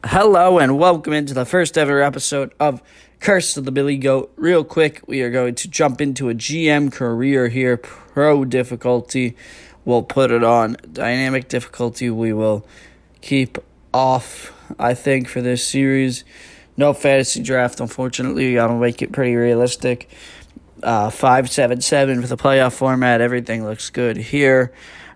Hello and welcome into the first ever episode of Curse of the Billygoat. Real quick, we are going to jump into a GM career here, pro difficulty. We'll put it on dynamic difficulty. We will keep off, I think, for this series. No fantasy draft, unfortunately. I'll make it pretty realistic. 5-7-7 for the playoff format. Everything looks good here.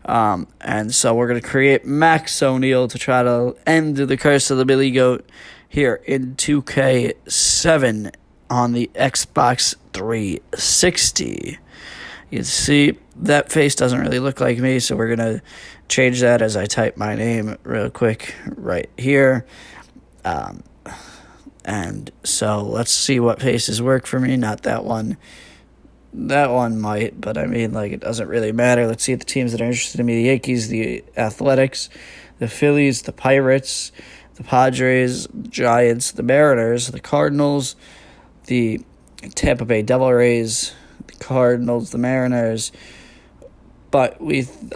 And so we're going to create Max O'Neill to try to end the curse of the Billygoat here in 2K7 on the Xbox 360. You can see that face doesn't really look like me, so we're going to change that as I type my name real quick right here. And so let's see what faces work for me. Not that one. That one might, but I mean, it doesn't really matter. Let's see the teams that are interested in me. The Yankees, the Athletics, the Phillies, the Pirates, the Padres, the Giants, the Mariners, the Cardinals, the Tampa Bay Devil Rays, the Cardinals, the Mariners. But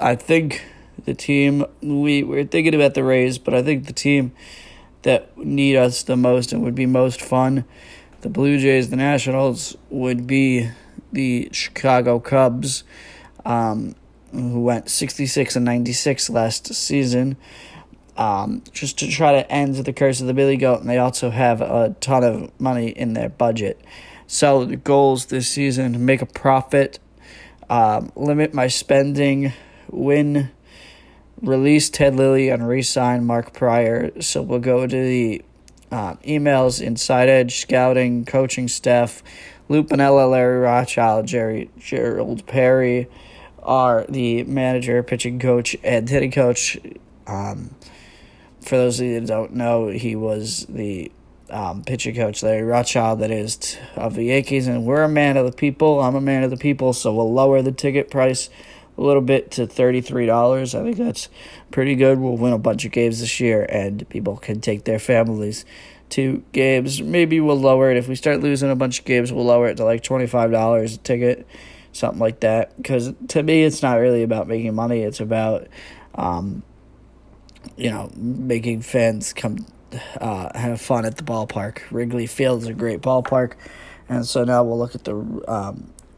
I think the team, we're thinking about the Rays, but I think the team that need us the most and would be most fun, the Blue Jays, the Nationals, would be the Chicago Cubs, who went 66-96 last season, just to try to end the curse of the Billygoat, and they also have a ton of money in their budget. So the goals this season: make a profit, limit my spending, win, release Ted Lilly, and re-sign Mark Pryor. So we'll go to the emails: Inside Edge, scouting, coaching staff. Lou Piniella, Larry Rothschild, Gerald Perry are the manager, pitching coach, and hitting coach. For those of you that don't know, he was the pitching coach, Larry Rothschild, that is, of the Yankees. And we're a man of the people. I'm a man of the people, so we'll lower the ticket price a little bit to $33. I think that's pretty good. We'll win a bunch of games this year, and people can take their families to games. Maybe we'll lower it. If we start losing a bunch of games, we'll lower it to $25 a ticket, something like that. Because to me, it's not really about making money. It's about, making fans come have fun at the ballpark. Wrigley Field is a great ballpark. And so now we'll look at the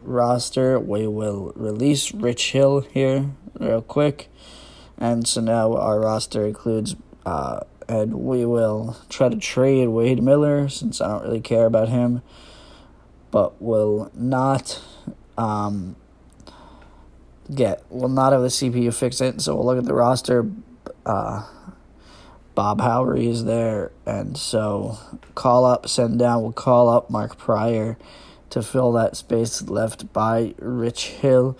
roster. We will release Rich Hill here real quick. And so now our roster includes and we will try to trade Wade Miller, since I don't really care about him, but will not have the CPU fix it. So we'll look at the roster. Bob Howery is there, and so we'll call up Mark Pryor to fill that space left by Rich Hill.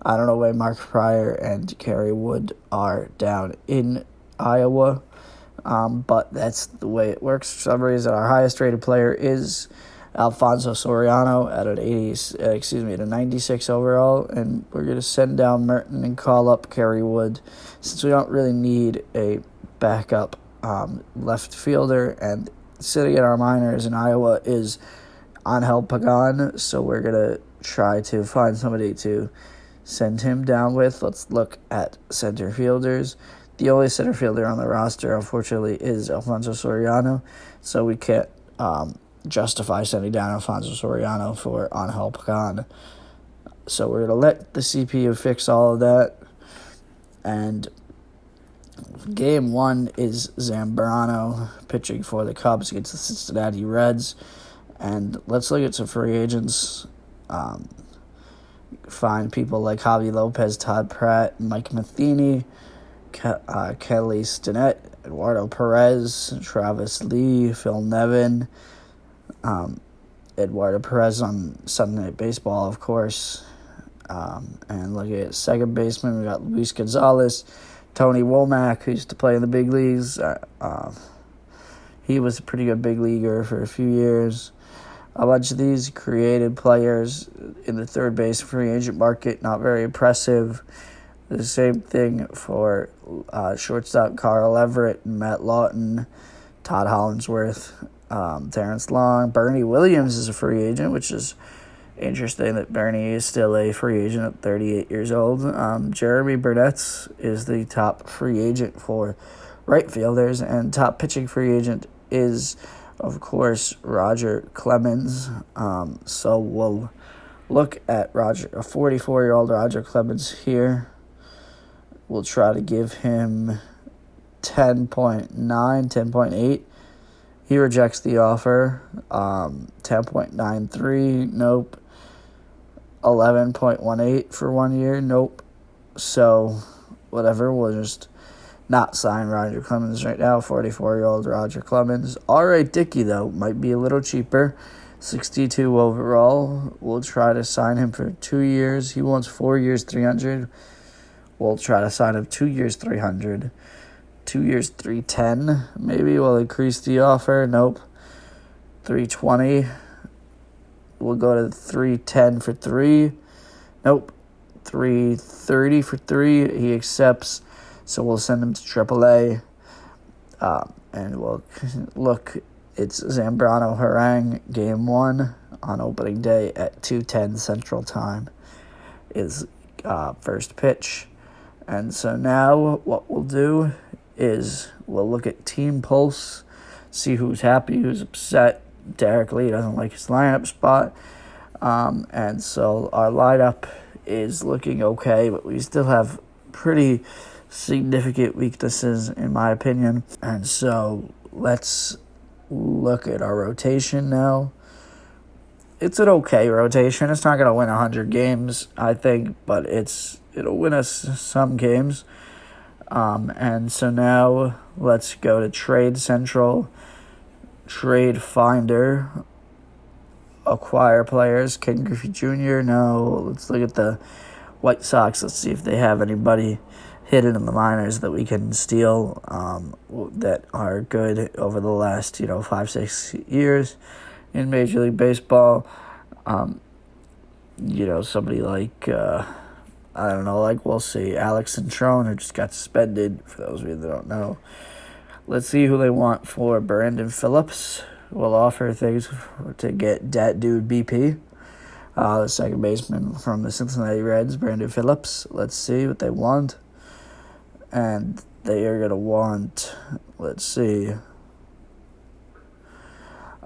I don't know why Mark Pryor and Kerry Wood are down in Iowa. But that's the way it works. For some reason, our highest rated player is Alfonso Soriano at an 96 overall, and we're going to send down Merton and call up Kerry Wood, since we don't really need a backup left fielder, and sitting in our minors in Iowa is Angel Pagan, so we're going to try to find somebody to send him down with. Let's look at center fielders. The only center fielder on the roster, unfortunately, is Alfonso Soriano, so we can't justify sending down Alfonso Soriano for Angel Pagan. So we're going to let the CPU fix all of that. And game one is Zambrano pitching for the Cubs against the Cincinnati Reds. And let's look at some free agents. Find people like Javi Lopez, Todd Pratt, Mike Matheny, Kelly Stinnett, Eduardo Perez, Travis Lee, Phil Nevin, Eduardo Perez on Sunday Night Baseball, of course. And look at second baseman, we got Luis Gonzalez, Tony Womack, who used to play in the big leagues. He was a pretty good big leaguer for a few years. A bunch of these created players in the third base free agent market, not very impressive. The same thing for shortstop Carl Everett, Matt Lawton, Todd Hollingsworth, Terrence Long. Bernie Williams is a free agent, which is interesting that Bernie is still a free agent at 38 years old. Jeremy Burnett is the top free agent for right fielders. And top pitching free agent is, of course, Roger Clemens. So we'll look at a 44-year-old Roger Clemens here. We'll try to give him 10.9, 10.8. He rejects the offer. 10.93, nope. 11.18 for 1 year, nope. So, whatever, we'll just not sign Roger Clemens right now. 44-year-old Roger Clemens. All right, Dickey, though, might be a little cheaper. 62 overall. We'll try to sign him for 2 years. He wants 4 years, 300. We'll try to sign him 2 years, 300. 2 years, 310. Maybe we'll increase the offer. Nope. 320. We'll go to 310 for 3. Nope. 330 for 3. He accepts. So we'll send him to AAA. And we'll look. It's Zambrano Harang, Game 1 on opening day at 2:10 Central Time is first pitch. And so now what we'll do is we'll look at Team Pulse, see who's happy, who's upset. Derek Lee doesn't like his lineup spot. And so our lineup is looking okay, but we still have pretty significant weaknesses, in my opinion. And so let's look at our rotation now. It's an okay rotation. It's not going to win 100 games, I think, but it'll win us some games. And so now let's go to Trade Central, Trade Finder, acquire players. Ken Griffey Jr., no. Let's look at the White Sox. Let's see if they have anybody hidden in the minors that we can steal that are good over the last 5-6 years in Major League Baseball. Somebody like I don't know, like we'll see Alex Centrone, who just got suspended, for those of you that don't know. Let's see who they want for Brandon Phillips. We'll offer things to get that dude BP, the second baseman from the Cincinnati Reds, Brandon Phillips. Let's see what they want. And they are going to want, let's see,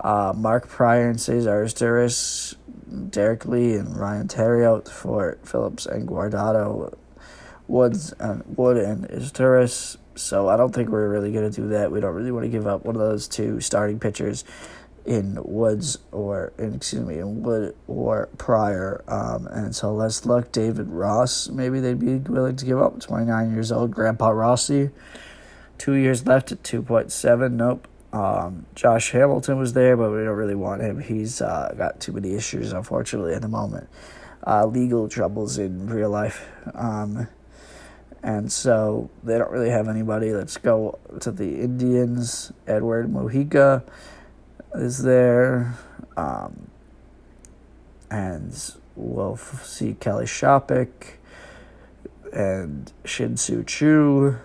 Mark Pryor and Cesar Izturis, Derek Lee and Ryan Theriot for Phillips and Guardado, Wood and Izturis. So I don't think we're really going to do that. We don't really want to give up one of those two starting pitchers in Wood or Pryor. And so let's look. David Ross, maybe they'd be willing to give up. 29 years old. Grandpa Rossi, 2 years left at 2.7. Nope. Josh Hamilton was there, but we don't really want him. He's got too many issues, unfortunately, at the moment. Legal troubles in real life. And so they don't really have anybody. Let's go to the Indians. Edward Mojica is there. And we'll see Kelly Shopik and Shin-Soo Choo,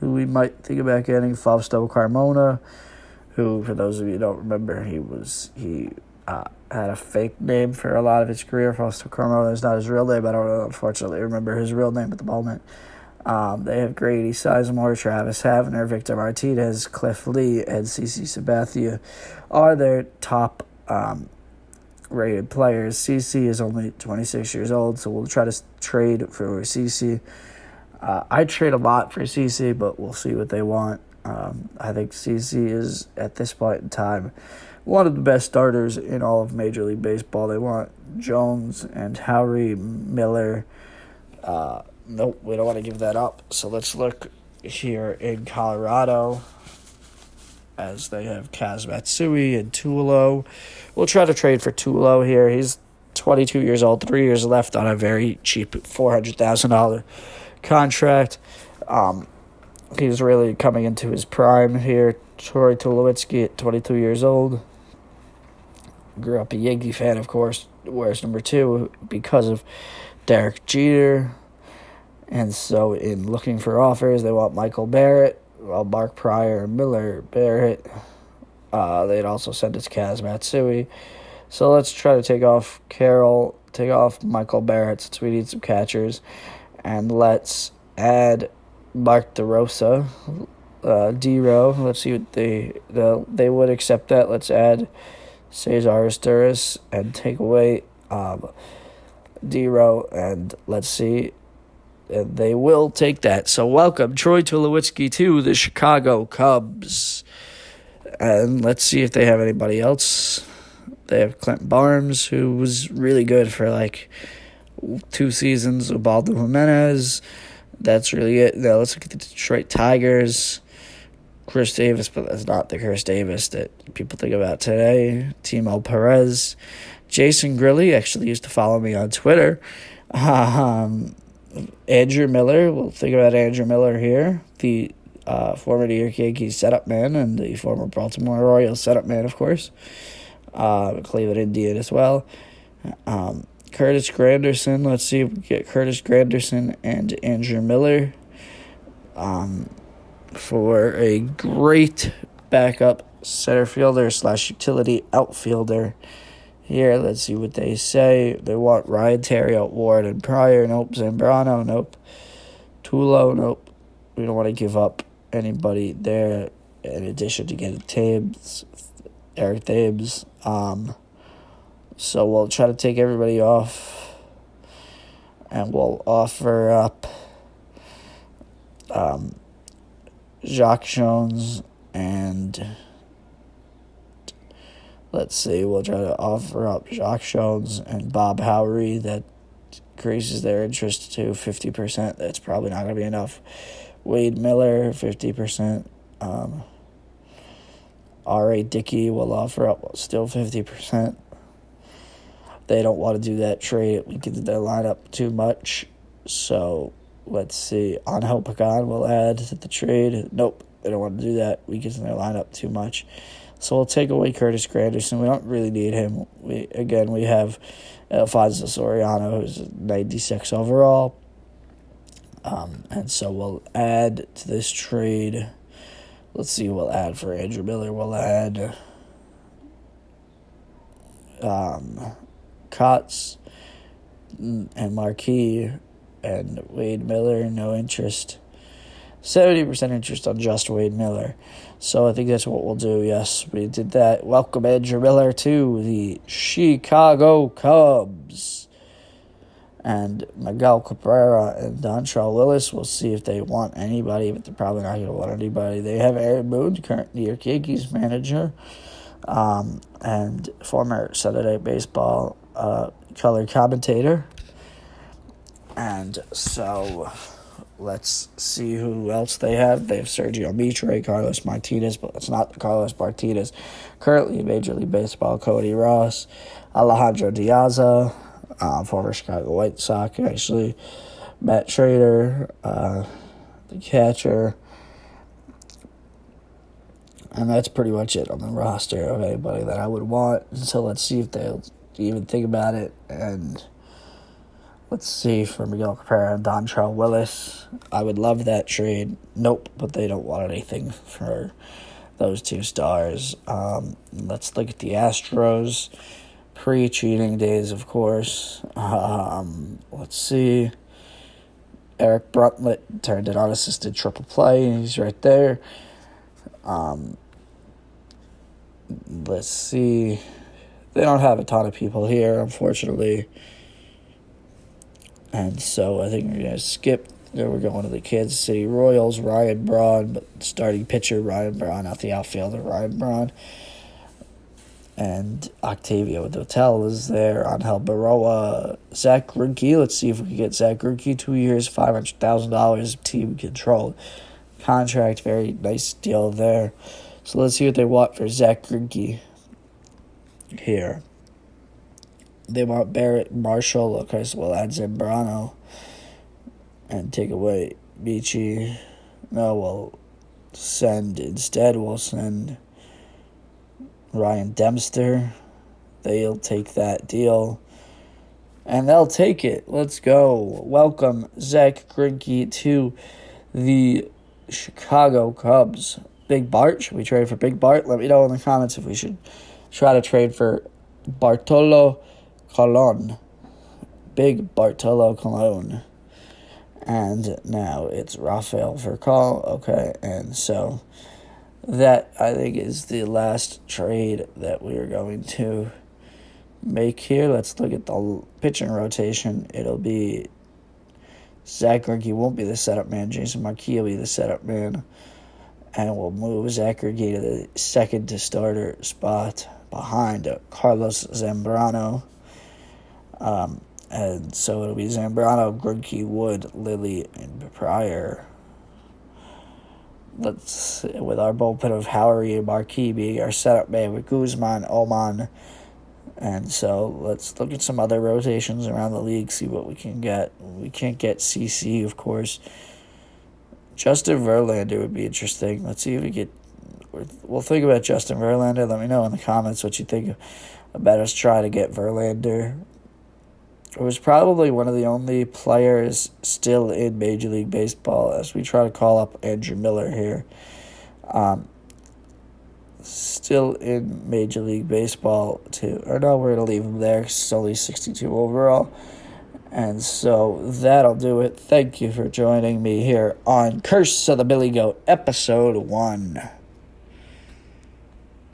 who we might think about getting. Fausto Carmona, who, for those of you who don't remember, he had a fake name for a lot of his career. Fausto Carmona is not his real name. I don't unfortunately remember his real name at the moment. They have Grady Sizemore, Travis Havner, Victor Martinez, Cliff Lee, and CC Sabathia are their top rated players. CC is only 26 years old, so we'll try to trade for CC. I trade a lot for CC, but we'll see what they want. I think CC is, at this point in time, one of the best starters in all of Major League Baseball. They want Jones and Howery, Miller. Nope, we don't want to give that up. So let's look here in Colorado, as they have Kaz Matsui and Tulo. We'll try to trade for Tulo here. He's 22 years old, 3 years left on a very cheap $400,000 contract. He's really coming into his prime here. Troy Tulowitzki at 22 years old. Grew up a Yankee fan, of course. Wears number 2 because of Derek Jeter. And so in looking for offers, they want Michael Barrett, Mark Pryor, Miller, Barrett. They'd also send us Kaz Matsui. So let's try to take off Michael Barrett, since we need some catchers. And let's add Mark DeRosa. D-Row. Let's see what they would accept that. Let's add Cesar Asturis and take away D-Row, and let's see. And they will take that. So welcome Troy Tulowitzki to the Chicago Cubs. And let's see if they have anybody else. They have Clint Barnes, who was really good for like 2 seasons. Ubaldo Jimenez. That's really it. Now let's look at the Detroit Tigers. Chris Davis, but that's not the Chris Davis that people think about today. Timo Perez. Jason Grilly actually used to follow me on Twitter. Andrew Miller. We'll think about Andrew Miller here. The former New York Yankees setup man and the former Baltimore Orioles setup man, of course. Cleveland Indian as well. Curtis Granderson. Let's see if we get Curtis Granderson and Andrew Miller for a great backup center fielder / utility outfielder. Here, let's see what they say. They want Ryan Theriot, Ward, and Pryor. Nope. Zambrano. Nope. Tulo. Nope. We don't want to give up anybody there in addition to getting Eric Thames. So we'll try to take everybody off, and we'll offer up Jacques Jones, and let's see, we'll try to offer up Jacques Jones and Bob Howery. That increases their interest to 50%. That's probably not going to be enough. Wade Miller, 50%. R.A. Dickey will offer up still 50%. They don't want to do that trade. It weakens their lineup too much. So let's see. Angel Pagan will add to the trade. Nope, they don't want to do that. Weakens their lineup too much. So we'll take away Curtis Granderson. We don't really need him. We have Alfonso Soriano, who's 96 overall. And so we'll add to this trade. Let's see what we'll add for Andrew Miller. We'll add Kotz and Marquis and Wade Miller. No interest. 70% interest on just Wade Miller. So I think that's what we'll do. Yes, we did that. Welcome Andrew Miller to the Chicago Cubs. And Miguel Cabrera and Dontrell Willis, we'll see if they want anybody, but they're probably not going to want anybody. They have Aaron Boone, current New York Yankees manager, and former Sunday Night Baseball color commentator. And so let's see who else they have. They have Sergio Mitre, Carlos Martinez, but it's not Carlos Martinez. Currently in Major League Baseball, Cody Ross, Alejandro Diaz, former Chicago White Sox, actually, Matt Trader, the catcher, and that's pretty much it on the roster of anybody that I would want. So let's see if they'll even think about it, and let's see for Miguel Cabrera and Dontrell Willis. I would love that trade. Nope, but they don't want anything for those 2 stars. Let's look at the Astros. Pre-cheating days, of course. Let's see. Eric Bruntlett turned an unassisted triple play. He's right there. Let's see. They don't have a ton of people here, unfortunately. And so I think we're going to skip. We're going to the Kansas City Royals. Ryan Braun, but starting pitcher Ryan Braun, not the outfielder Ryan Braun. And Octavio Dotel is there. Angel Baroa, Zach Greinke. Let's see if we can get Zach Greinke. 2 years, $500,000 team control contract. Very nice deal there. So let's see what they want for Zach Greinke here. They want Barrett and Marshall. Okay, so we'll add Zambrano and take away Michi. No, we'll send Ryan Dempster. They'll take that deal. And they'll take it. Let's go. Welcome Zach Greinke to the Chicago Cubs. Big Bart. Should we trade for Big Bart? Let me know in the comments if we should try to trade for Bartolo Colon. Big Bartolo Colon. And now it's Rafael Vercal. Okay, and so that, I think, is the last trade that we are going to make here. Let's look at the pitching rotation. It'll be Zach Greinke won't be the setup man. Jason Marquis will be the setup man. And we'll move Zach Greinke to the second to starter spot behind Carlos Zambrano. And so it'll be Zambrano, Greinke, Wood, Lilly, and Pryor. With our bullpen of Howery and Marquis being our setup man with Guzman, Oman. And so let's look at some other rotations around the league, see what we can get. We can't get CC, of course. Justin Verlander would be interesting. Let's see if we get... We'll think about Justin Verlander. Let me know in the comments what you think about us trying to get Verlander. It was probably one of the only players still in Major League Baseball as we try to call up Andrew Miller here. Still in Major League Baseball, too. Or no, we're going to leave him there. It's only 62 overall. And so that'll do it. Thank you for joining me here on Curse of the Billygoat, Episode 1.